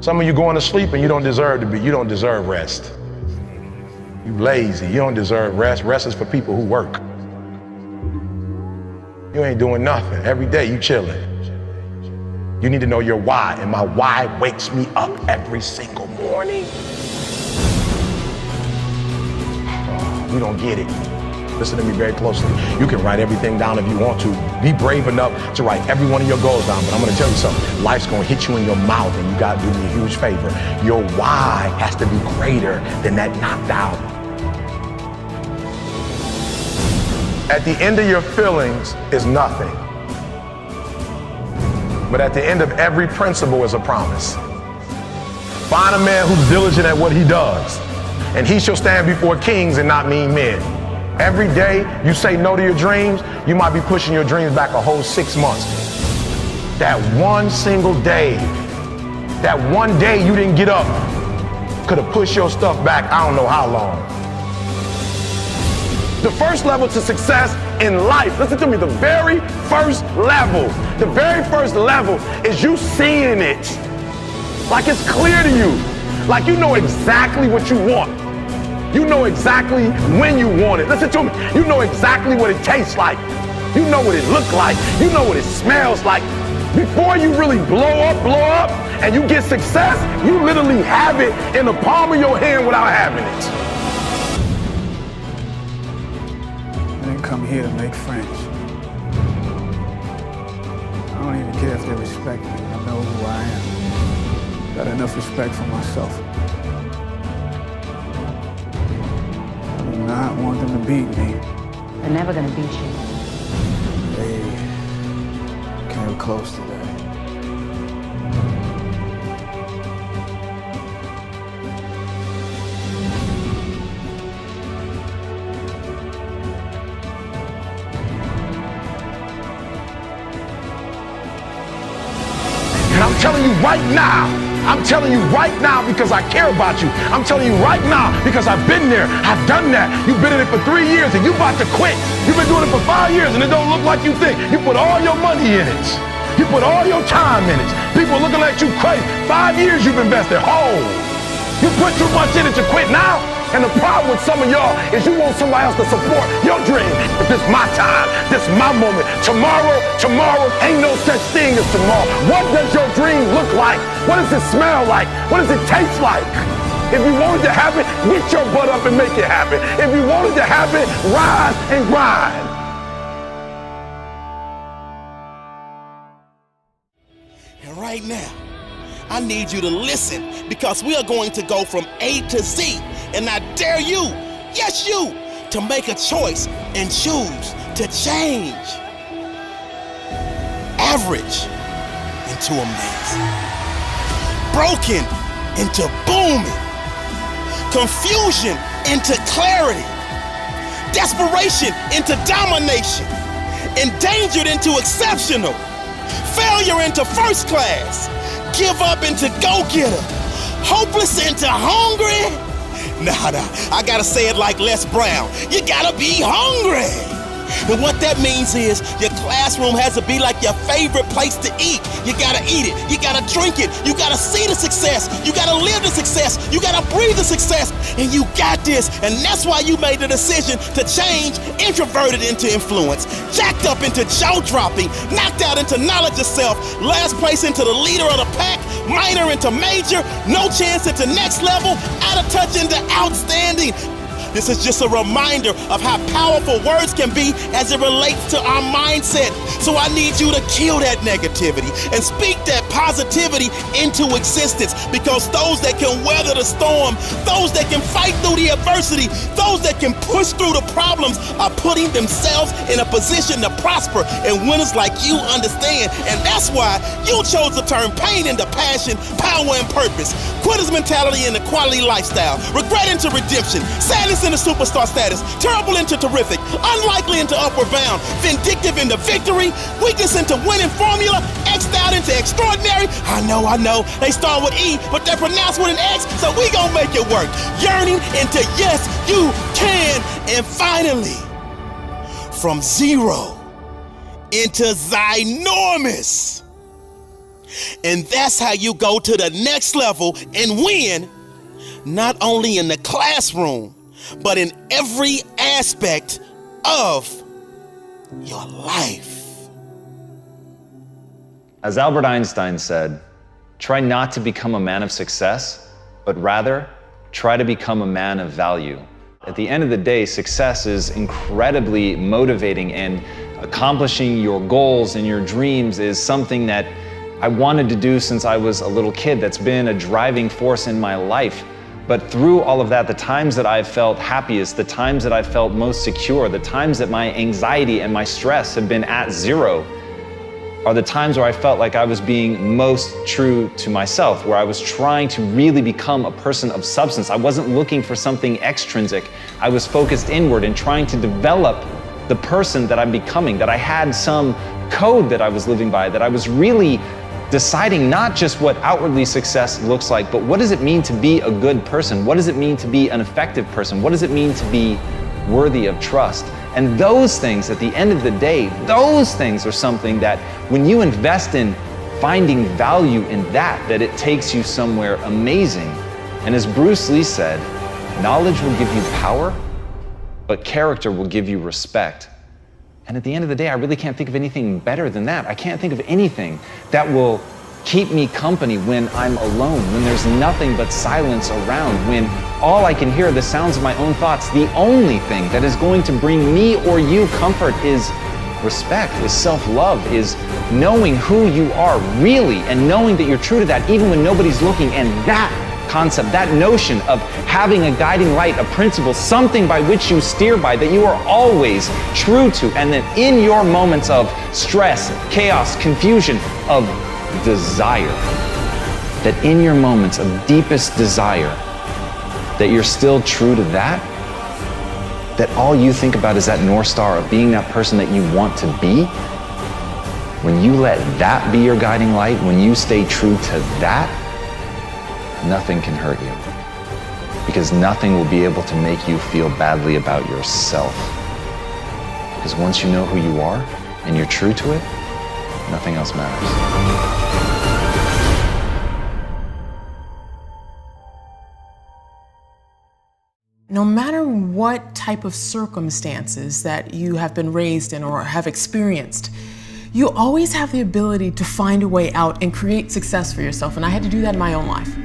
Some of you going to sleep and you don't deserve to be. You don't deserve rest. You lazy. You don't deserve rest. Rest is for people who work. You ain't doing nothing. Every day you chilling. You need to know your why, and my why wakes me up every single morning. You don't get it. Listen to me very closely. You can write everything down if you want to. Be brave enough to write every one of your goals down, but I'm gonna tell you something. Life's gonna hit you in your mouth, and you gotta do me a huge favor. Your why has to be greater than that knocked out. At the end of your feelings is nothing. But at the end of every principle is a promise. Find a man who's diligent at what he does, and he shall stand before kings and not mean men. Every day you say no to your dreams, you might be pushing your dreams back a whole 6 months. That one single day, that one day you didn't get up, could have pushed your stuff back I don't know how long. The first level to success in life, listen to me, the very first level is you seeing it. Like it's clear to you. Like you know exactly what you want. You know exactly when you want it. Listen to me. You know exactly what it tastes like. You know what it looks like. You know what it smells like. Before you really blow up, and you get success, you literally have it in the palm of your hand without having it. I didn't come here to make friends. I don't even care if they respect me. I know who I am. Got enough respect for myself. I do not want them to beat me. They're never gonna beat you. They came close to that. And I'm telling you right now because I care about you. I'm telling you right now because I've been there. I've done that. You've been in it for 3 years and you about to quit. You've been doing it for 5 years and it don't look like you think. You put all your money in it. You put all your time in it. People looking at you crazy. 5 years you've invested whole. You put too much in it to quit now. And the problem with some of y'all is you want somebody else to support your dream. But this is my time. This is my moment. Tomorrow, ain't no such thing as tomorrow. What does your dream look like? What does it smell like? What does it taste like? If you want it to happen, get your butt up and make it happen. If you want it to happen, rise and grind. And right now, I need you to listen because we are going to go from A to Z. And I dare you, yes you, to make a choice and choose to change average into amazing, broken into booming, confusion into clarity, desperation into domination, endangered into exceptional, failure into first class, give up into go-getter, hopeless into hungry. Nah, I gotta say it like Les Brown. You gotta be hungry. And what that means is your classroom has to be like your favorite place to eat. You gotta eat it. You gotta drink it. You gotta see the success. You gotta live the success. You gotta breathe the success. And you got this. And that's why you made the decision to change introverted into influence, jacked up into jaw-dropping, knocked out into knowledge of self, last place into the leader of the pack, minor into major, no chance into next level, out of touch into outstanding. This is just a reminder of how powerful words can be as it relates to our mindset. So I need you to kill that negativity and speak that positivity into existence, because those that can weather the storm, those that can fight through the adversity, those that can push through the problems are putting themselves in a position to prosper. And winners like you understand. And that's why you chose to turn pain into passion, power and purpose, quitter's mentality into quality lifestyle, regret into redemption, sadness into superstar status, terrible into terrific, unlikely into upward bound, vindictive into victory, weakness into winning formula, X'd out into extraordinary. I know, they start with E, but they're pronounced with an X, so we gon' make it work. Yearning into yes, you can. And finally, from zero into ginormous. And that's how you go to the next level and win, not only in the classroom, but in every aspect of your life. As Albert Einstein said, try not to become a man of success, but rather try to become a man of value. At the end of the day, success is incredibly motivating, and accomplishing your goals and your dreams is something that I wanted to do since I was a little kid. That's been a driving force in my life. But through all of that, the times that I've felt happiest, the times that I've felt most secure, the times that my anxiety and my stress have been at zero, are the times where I felt like I was being most true to myself, where I was trying to really become a person of substance. I wasn't looking for something extrinsic. I was focused inward and trying to develop the person that I'm becoming, that I had some code that I was living by, that I was really deciding not just what outwardly success looks like, but what does it mean to be a good person? What does it mean to be an effective person? What does it mean to be worthy of trust? And those things, at the end of the day, those things are something that when you invest in finding value in that it takes you somewhere amazing. And as Bruce Lee said, knowledge will give you power, but character will give you respect. And at the end of the day, I really can't think of anything better than that. I can't think of anything that will keep me company when I'm alone, when there's nothing but silence around, when all I can hear are the sounds of my own thoughts. The only thing that is going to bring me or you comfort is respect, is self-love, is knowing who you are really and knowing that you're true to that even when nobody's looking. And that concept, that notion of having a guiding light, a principle, something by which you steer by, that you are always true to, and that in your moments of stress, chaos, confusion, of desire, that in your moments of deepest desire, that you're still true to that all you think about is that North Star of being that person that you want to be. When you let that be your guiding light, when you stay true to that, nothing can hurt you, because nothing will be able to make you feel badly about yourself. Because once you know who you are and you're true to it, nothing else matters. No matter what type of circumstances that you have been raised in or have experienced, you always have the ability to find a way out and create success for yourself. And I had to do that in my own life.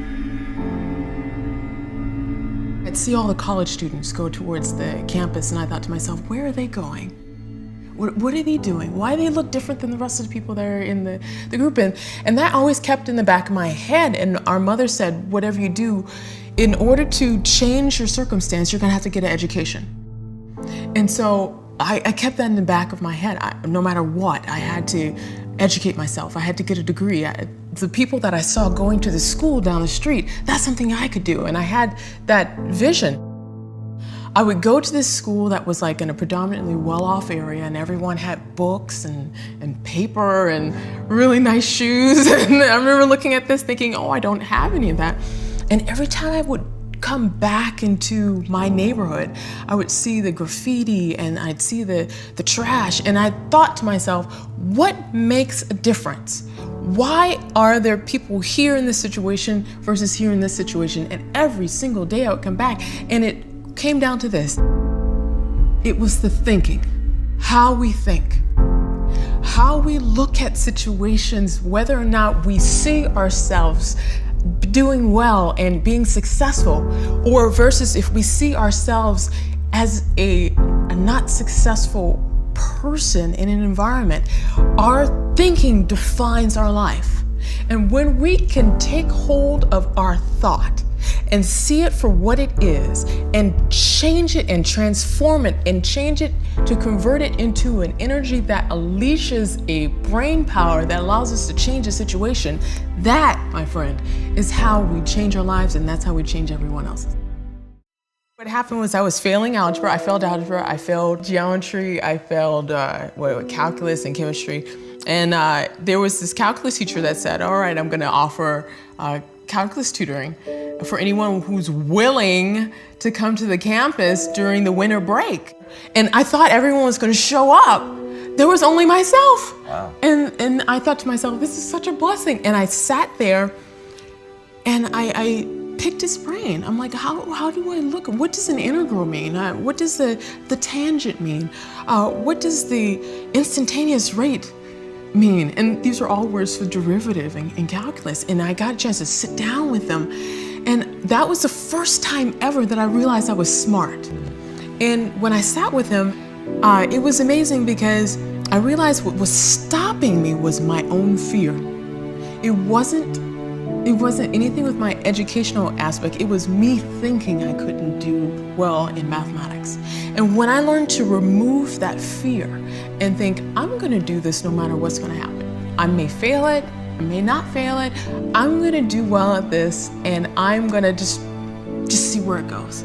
I'd see all the college students go towards the campus, and I thought to myself, where are they going? What are they doing? Why do they look different than the rest of the people that are in the group? And that always kept in the back of my head. And our mother said, whatever you do, in order to change your circumstance, you're gonna have to get an education. And so I kept that in the back of my head. No matter what, I had to educate myself. I had to get a degree. The people that I saw going to the school down the street, that's something I could do. And I had that vision. I would go to this school that was like in a predominantly well-off area, and everyone had books and paper and really nice shoes. And I remember looking at this thinking, oh, I don't have any of that. And every time I would come back into my neighborhood, I would see the graffiti and I'd see the trash, and I thought to myself, what makes a difference? Why are there people here in this situation versus here in this situation? And every single day I would come back, and it came down to this. It was the thinking, how we think, how we look at situations, whether or not we see ourselves doing well and being successful, or versus if we see ourselves as a not successful person in an environment. Our thinking defines our life. And when we can take hold of our thought and see it for what it is and change it and transform it and change it to convert it into an energy that unleashes a brain power that allows us to change a situation, that, my friend, is how we change our lives, and that's how we change everyone else's. What happened was I was failing algebra. I failed algebra, I failed geometry, I failed calculus and chemistry. And there was this calculus teacher that said, all right, I'm gonna offer calculus tutoring for anyone who's willing to come to the campus during the winter break. And I thought everyone was gonna show up there was only myself. Wow. And I thought to myself, this is such a blessing. And I sat there and I picked his brain. I'm like, how do I look? What does an integral mean? What does the tangent mean? What does the instantaneous rate mean? And these are all words for derivative in calculus. And I got a chance to sit down with them. And that was the first time ever that I realized I was smart. And when I sat with him, it was amazing because I realized what was stopping me was my own fear. It wasn't anything with my educational aspect. It was me thinking I couldn't do well in mathematics. And when I learned to remove that fear and think, I'm gonna do this no matter what's gonna happen. I may fail it, I may not fail it. I'm gonna do well at this, and I'm gonna just see where it goes.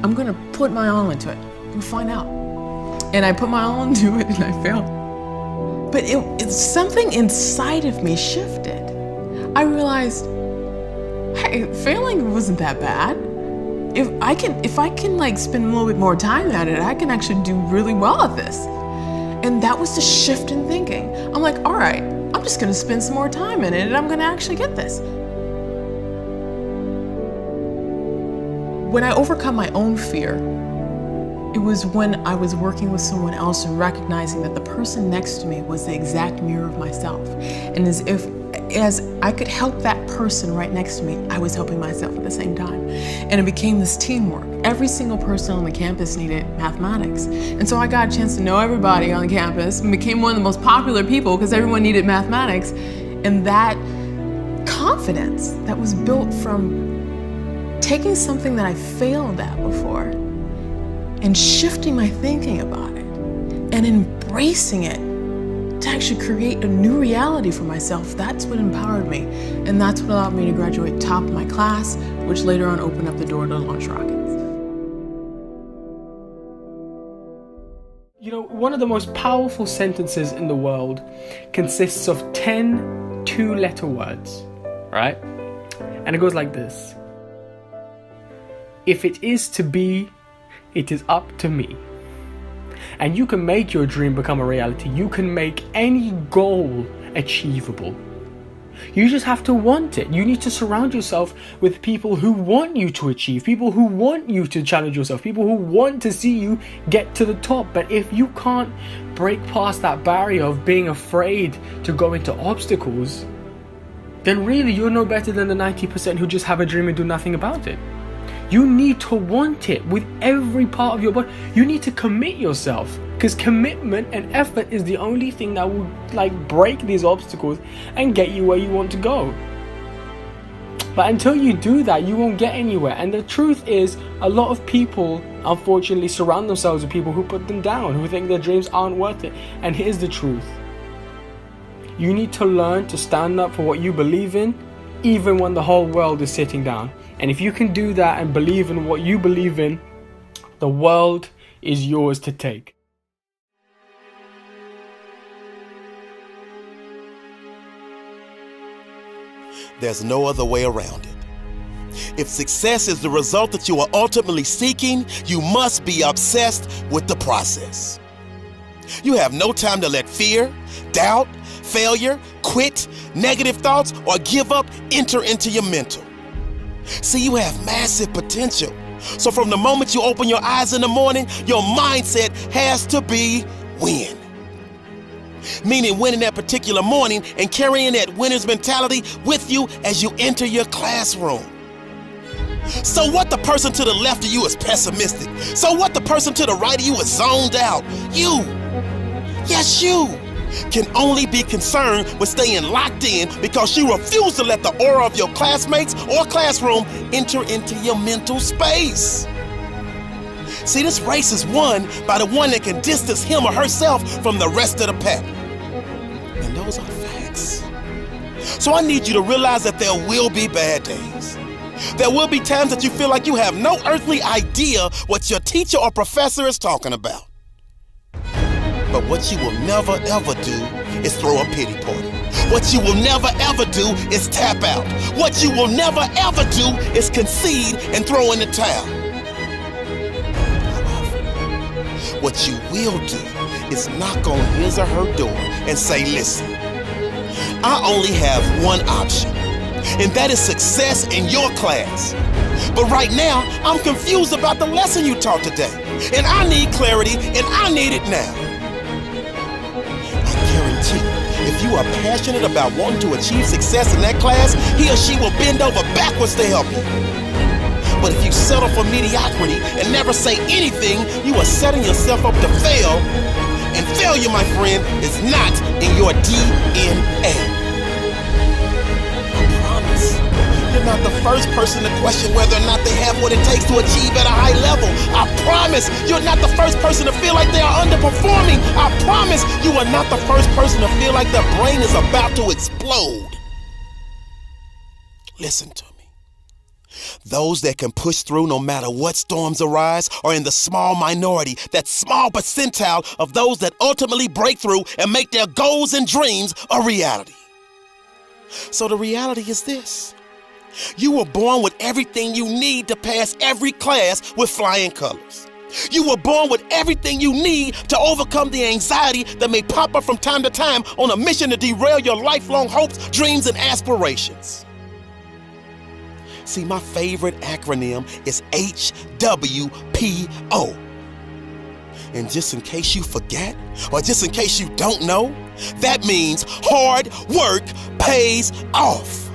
I'm gonna put my all into it. We'll find out. And I put my all into it and I failed. But it's something inside of me shifted. I realized, hey, failing wasn't that bad. If I can like spend a little bit more time at it, I can actually do really well at this. And that was the shift in thinking. I'm like, all right, I'm just gonna spend some more time in it and I'm gonna actually get this. When I overcome my own fear, it was when I was working with someone else and recognizing that the person next to me was the exact mirror of myself. And as I could help that person right next to me, I was helping myself at the same time. And it became this teamwork. Every single person on the campus needed mathematics. And so I got a chance to know everybody on the campus and became one of the most popular people because everyone needed mathematics. And that confidence that was built from taking something that I failed at before and shifting my thinking about it and embracing it to actually create a new reality for myself, that's what empowered me. And that's what allowed me to graduate top of my class, which later on opened up the door to launch rockets. You know, one of the most powerful sentences in the world consists of 10 two-letter words, right? And it goes like this. If it is to be, it is up to me. And you can make your dream become a reality. You can make any goal achievable. You just have to want it. You need to surround yourself with people who want you to achieve, people who want you to challenge yourself, people who want to see you get to the top. But if you can't break past that barrier of being afraid to go into obstacles, then really you're no better than the 90% who just have a dream and do nothing about it. You need to want it with every part of your body. You need to commit yourself, because commitment and effort is the only thing that will break these obstacles and get you where you want to go. But until you do that, you won't get anywhere. And the truth is, a lot of people unfortunately surround themselves with people who put them down, who think their dreams aren't worth it. And here's the truth. You need to learn to stand up for what you believe in, even when the whole world is sitting down. And if you can do that and believe in what you believe in, the world is yours to take. There's no other way around it. If success is the result that you are ultimately seeking, you must be obsessed with the process. You have no time to let fear, doubt, failure, quit, negative thoughts, or give up enter into your mental. See, you have massive potential. So from the moment you open your eyes in the morning, your mindset has to be win. Meaning winning that particular morning and carrying that winner's mentality with you as you enter your classroom. So what the person to the left of you is pessimistic? So what the person to the right of you is zoned out? You, yes you, can only be concerned with staying locked in because you refuse to let the aura of your classmates or classroom enter into your mental space. See, this race is won by the one that can distance him or herself from the rest of the pack. And those are facts. So I need you to realize that there will be bad days. There will be times that you feel like you have no earthly idea what your teacher or professor is talking about. But what you will never ever do is throw a pity party. What you will never ever do is tap out. What you will never ever do is concede and throw in the towel. However, what you will do is knock on his or her door and say, listen, I only have one option, and that is success in your class. But right now, I'm confused about the lesson you taught today, and I need clarity, and I need it now. I guarantee, if you are passionate about wanting to achieve success in that class, he or she will bend over backwards to help you. But if you settle for mediocrity and never say anything, you are setting yourself up to fail, and failure, my friend, is not in your DNA. I promise. You're not the first person to question whether or not they have what it takes to achieve at a high level. I promise you're not the first person to feel like they are underperforming. I promise you are not the first person to feel like their brain is about to explode. Listen to me. Those that can push through no matter what storms arise are in the small minority, that small percentile of those that ultimately break through and make their goals and dreams a reality. So the reality is this. You were born with everything you need to pass every class with flying colors. You were born with everything you need to overcome the anxiety that may pop up from time to time on a mission to derail your lifelong hopes, dreams, and aspirations. See, my favorite acronym is HWPO. And just in case you forget, or just in case you don't know, that means hard work pays off.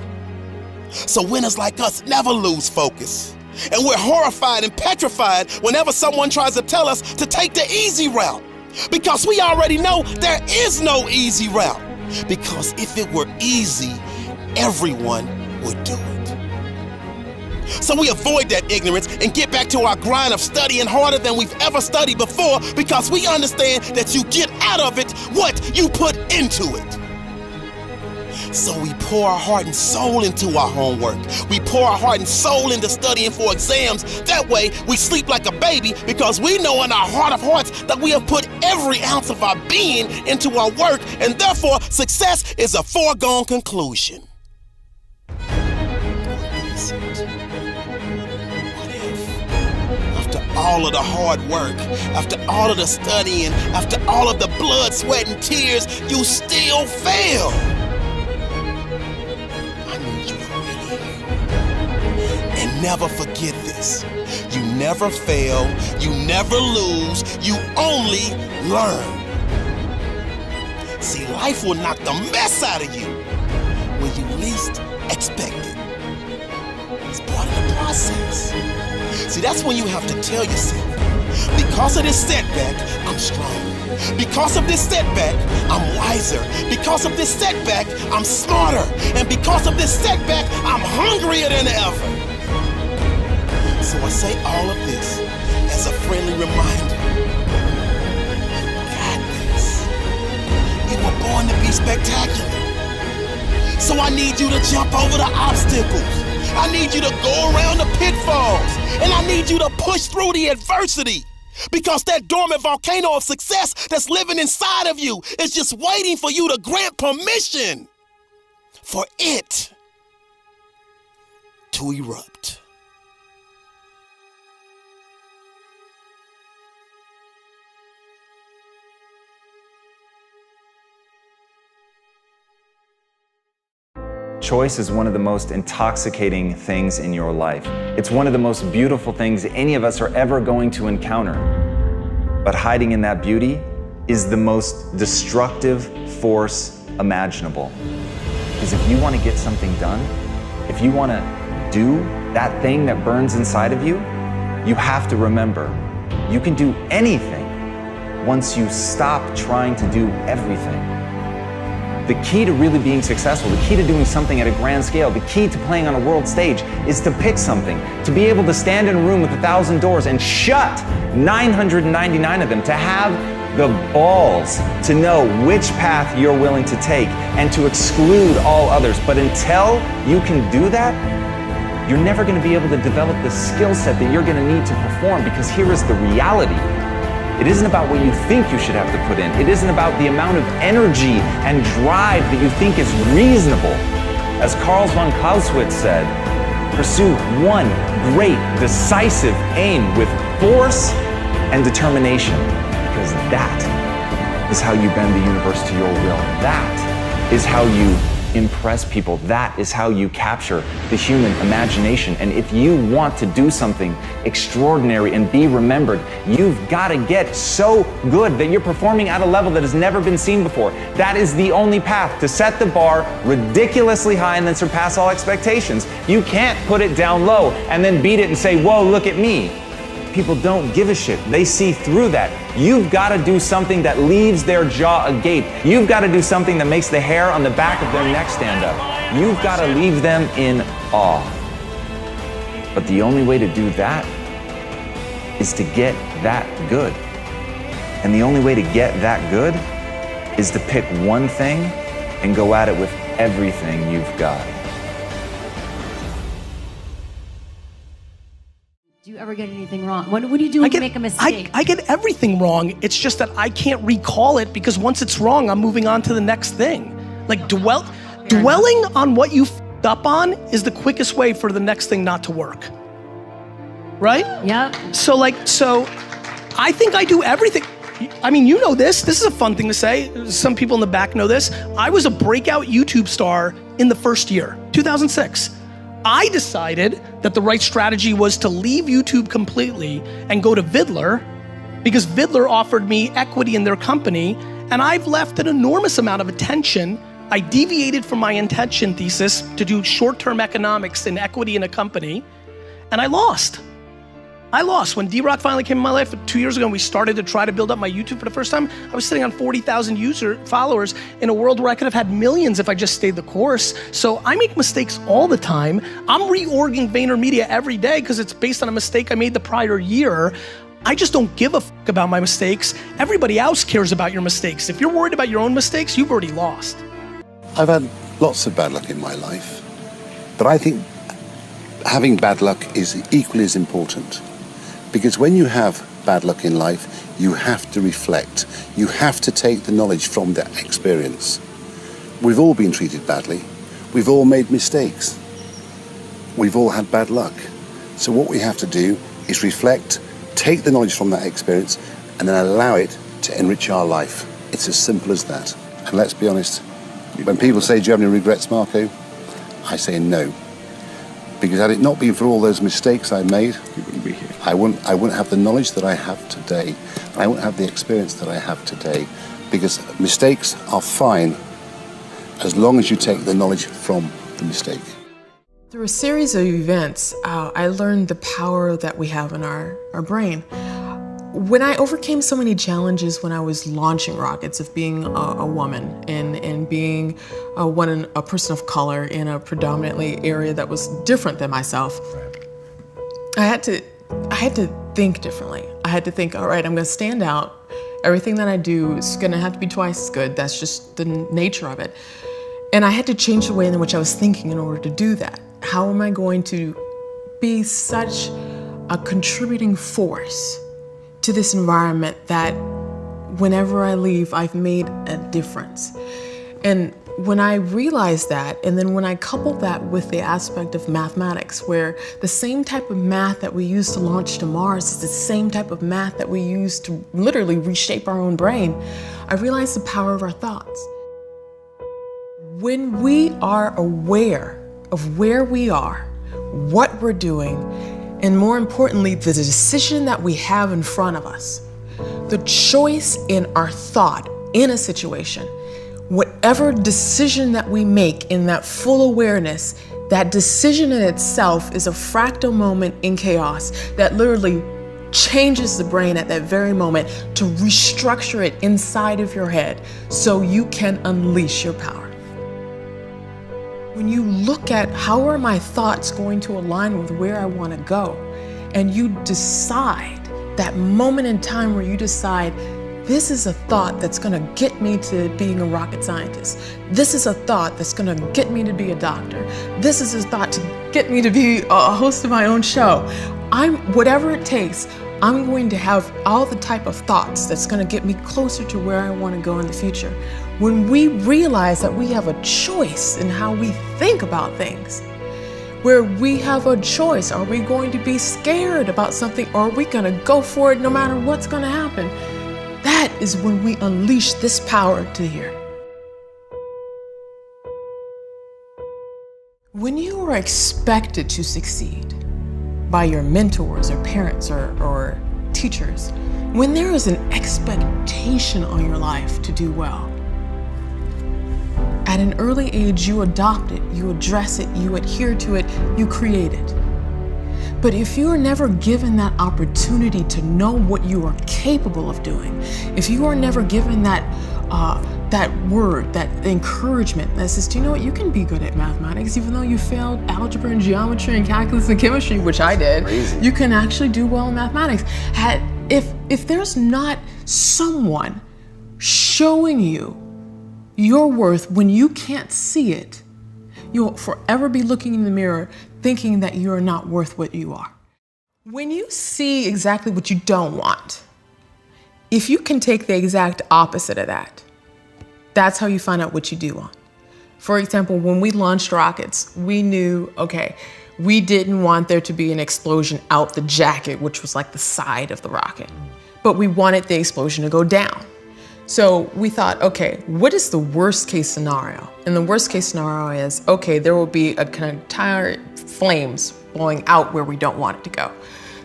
So winners like us never lose focus. And we're horrified and petrified whenever someone tries to tell us to take the easy route. Because we already know there is no easy route. Because if it were easy, everyone would do it. So we avoid that ignorance and get back to our grind of studying harder than we've ever studied before, because we understand that you get out of it what you put into it. So we pour our heart and soul into our homework. We pour our heart and soul into studying for exams. That way we sleep like a baby, because we know in our heart of hearts that we have put every ounce of our being into our work, and therefore success is a foregone conclusion. All of the hard work, after all of the studying, after all of the blood, sweat, and tears, you still fail. I need you to really hear me. And never forget this. You never fail, you never lose, you only learn. See, life will knock the mess out of you when you least expect it. It's part of the process. See, that's when you have to tell yourself, because of this setback, I'm stronger. Because of this setback, I'm wiser. Because of this setback, I'm smarter. And because of this setback, I'm hungrier than ever. So I say all of this as a friendly reminder. Got this. You were born to be spectacular. So I need you to jump over the obstacles. I need you to go around the pitfalls, and I need you to push through the adversity, because that dormant volcano of success that's living inside of you is just waiting for you to grant permission for it to erupt. Choice is one of the most intoxicating things in your life. It's one of the most beautiful things any of us are ever going to encounter. But hiding in that beauty is the most destructive force imaginable. Because if you want to get something done, if you want to do that thing that burns inside of you, you have to remember, you can do anything once you stop trying to do everything. The key to really being successful, the key to doing something at a grand scale, the key to playing on a world stage is to pick something, to be able to stand in a room with 1,000 doors and shut 999 of them, to have the balls to know which path you're willing to take and to exclude all others. But until you can do that, you're never going to be able to develop the skill set that you're going to need to perform, because here is the reality. It isn't about what you think you should have to put in. It isn't about the amount of energy and drive that you think is reasonable. As Carl von Clausewitz said, pursue one great, decisive aim with force and determination, because that is how you bend the universe to your will. That is how you impress people. That is how you capture the human imagination. And if you want to do something extraordinary and be remembered, you've got to get so good that you're performing at a level that has never been seen before. That is the only path to set the bar ridiculously high and then surpass all expectations. You can't put it down low and then beat it and say, whoa, look at me. People don't give a shit. They see through that. You've got to do something that leaves their jaw agape. You've got to do something that makes the hair on the back of their neck stand up. You've got to leave them in awe. But the only way to do that is to get that good. And the only way to get that good is to pick one thing and go at it with everything you've got. Do you ever get anything wrong? What do you do when you make a mistake? I get everything wrong. It's just that I can't recall it because once it's wrong, I'm moving on to the next thing. Like dwelling on what you f***ed up on is the quickest way for the next thing not to work. Right? Yep. So I think I do everything. I mean, you know this. This is a fun thing to say. Some people in the back know this. I was a breakout YouTube star in the first year, 2006. I decided that the right strategy was to leave YouTube completely and go to Vidler because Vidler offered me equity in their company, and I've left an enormous amount of attention. I deviated from my intention thesis to do short-term economics and equity in a company, and I lost. When D-Rock finally came in my life 2 years ago and we started to try to build up my YouTube for the first time, I was sitting on 40,000 followers in a world where I could have had millions if I just stayed the course. So I make mistakes all the time. I'm reorging VaynerMedia every day because it's based on a mistake I made the prior year. I just don't give a fuck about my mistakes. Everybody else cares about your mistakes. If you're worried about your own mistakes, you've already lost. I've had lots of bad luck in my life, but I think having bad luck is equally as important. Because when you have bad luck in life, you have to reflect. You have to take the knowledge from that experience. We've all been treated badly. We've all made mistakes. We've all had bad luck. So what we have to do is reflect, take the knowledge from that experience, and then allow it to enrich our life. It's as simple as that. And let's be honest, when people say, do you have any regrets, Marco? I say no. Because had it not been for all those mistakes I made, we wouldn't be here. I wouldn't have the knowledge that I have today. I wouldn't have the experience that I have today. Because mistakes are fine as long as you take the knowledge from the mistake. Through a series of events, I learned the power that we have in our brain. When I overcame so many challenges when I was launching rockets of being a woman and being a person of color in a predominantly area that was different than myself, I had to think differently. I had to think, all right, I'm gonna stand out. Everything that I do is gonna have to be twice as good. That's just the nature of it. And I had to change the way in which I was thinking in order to do that. How am I going to be such a contributing force to this environment that whenever I leave, I've made a difference? And when I realized that, and then when I coupled that with the aspect of mathematics, where the same type of math that we use to launch to Mars is the same type of math that we use to literally reshape our own brain, I realized the power of our thoughts. When we are aware of where we are, what we're doing, and more importantly, the decision that we have in front of us, the choice in our thought in a situation, whatever decision that we make in that full awareness, that decision in itself is a fractal moment in chaos that literally changes the brain at that very moment to restructure it inside of your head so you can unleash your power. When you look at how are my thoughts going to align with where I want to go, and you decide, that moment in time where you decide, this is a thought that's going to get me to being a rocket scientist. This is a thought that's going to get me to be a doctor. This is a thought to get me to be a host of my own show. Whatever it takes, I'm going to have all the type of thoughts that's going to get me closer to where I want to go in the future. When we realize that we have a choice in how we think about things, where we have a choice, are we going to be scared about something, or are we going to go for it no matter what's going to happen? That is when we unleash this power to the earth. When you are expected to succeed by your mentors or parents or teachers, when there is an expectation on your life to do well, at an early age, you adopt it, you address it, you adhere to it, you create it. But if you are never given that opportunity to know what you are capable of doing, if you are never given that word, that encouragement that says, do you know what, you can be good at mathematics, even though you failed algebra and geometry and calculus and chemistry, which I did, you can actually do well in mathematics. If there's not someone showing you your worth when you can't see it, you'll forever be looking in the mirror thinking that you're not worth what you are. When you see exactly what you don't want, if you can take the exact opposite of that, that's how you find out what you do want. For example, when we launched rockets, we knew, okay, we didn't want there to be an explosion out the jacket, which was like the side of the rocket, but we wanted the explosion to go down. So we thought, okay, what is the worst case scenario? And the worst case scenario is, okay, there will be a kind of entire flames blowing out where we don't want it to go.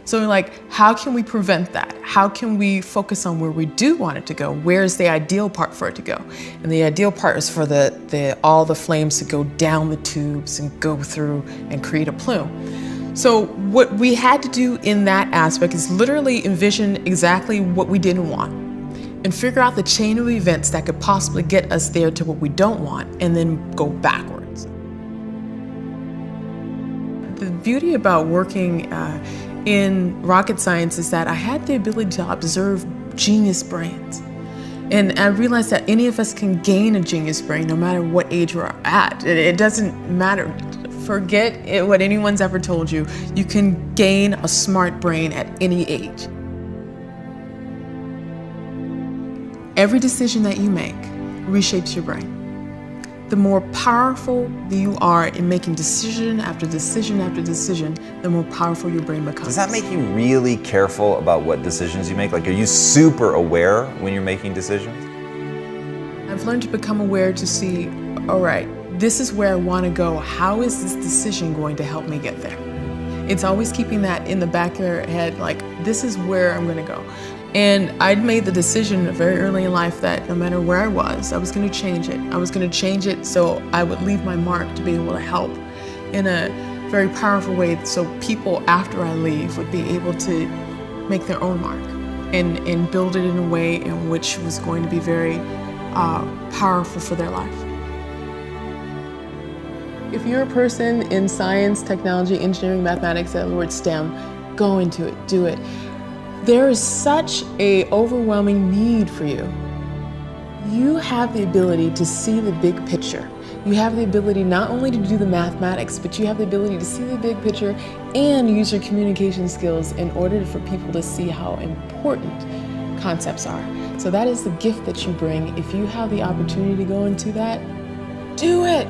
So we're like, how can we prevent that? How can we focus on where we do want it to go? Where's the ideal part for it to go? And the ideal part is for all the flames to go down the tubes and go through and create a plume. So what we had to do in that aspect is literally envision exactly what we didn't want and figure out the chain of events that could possibly get us there to what we don't want, and then go backwards. The beauty about working in rocket science is that I had the ability to observe genius brains. And I realized that any of us can gain a genius brain no matter what age we're at. It doesn't matter. Forget what anyone's ever told you. You can gain a smart brain at any age. Every decision that you make reshapes your brain. The more powerful you are in making decision after decision after decision, the more powerful your brain becomes. Does that make you really careful about what decisions you make? Like, are you super aware when you're making decisions? I've learned to become aware to see, all right, this is where I want to go. How is this decision going to help me get there? It's always keeping that in the back of your head, like, this is where I'm going to go. And I'd made the decision very early in life that no matter where I was going to change it. I was going to change it so I would leave my mark to be able to help in a very powerful way, so people after I leave would be able to make their own mark and build it in a way in which was going to be very powerful for their life. If you're a person in science, technology, engineering, mathematics, that word STEM, go into it, do it. There is such an overwhelming need for you. You have the ability to see the big picture. You have the ability not only to do the mathematics, but you have the ability to see the big picture and use your communication skills in order for people to see how important concepts are. So that is the gift that you bring. If you have the opportunity to go into that, do it.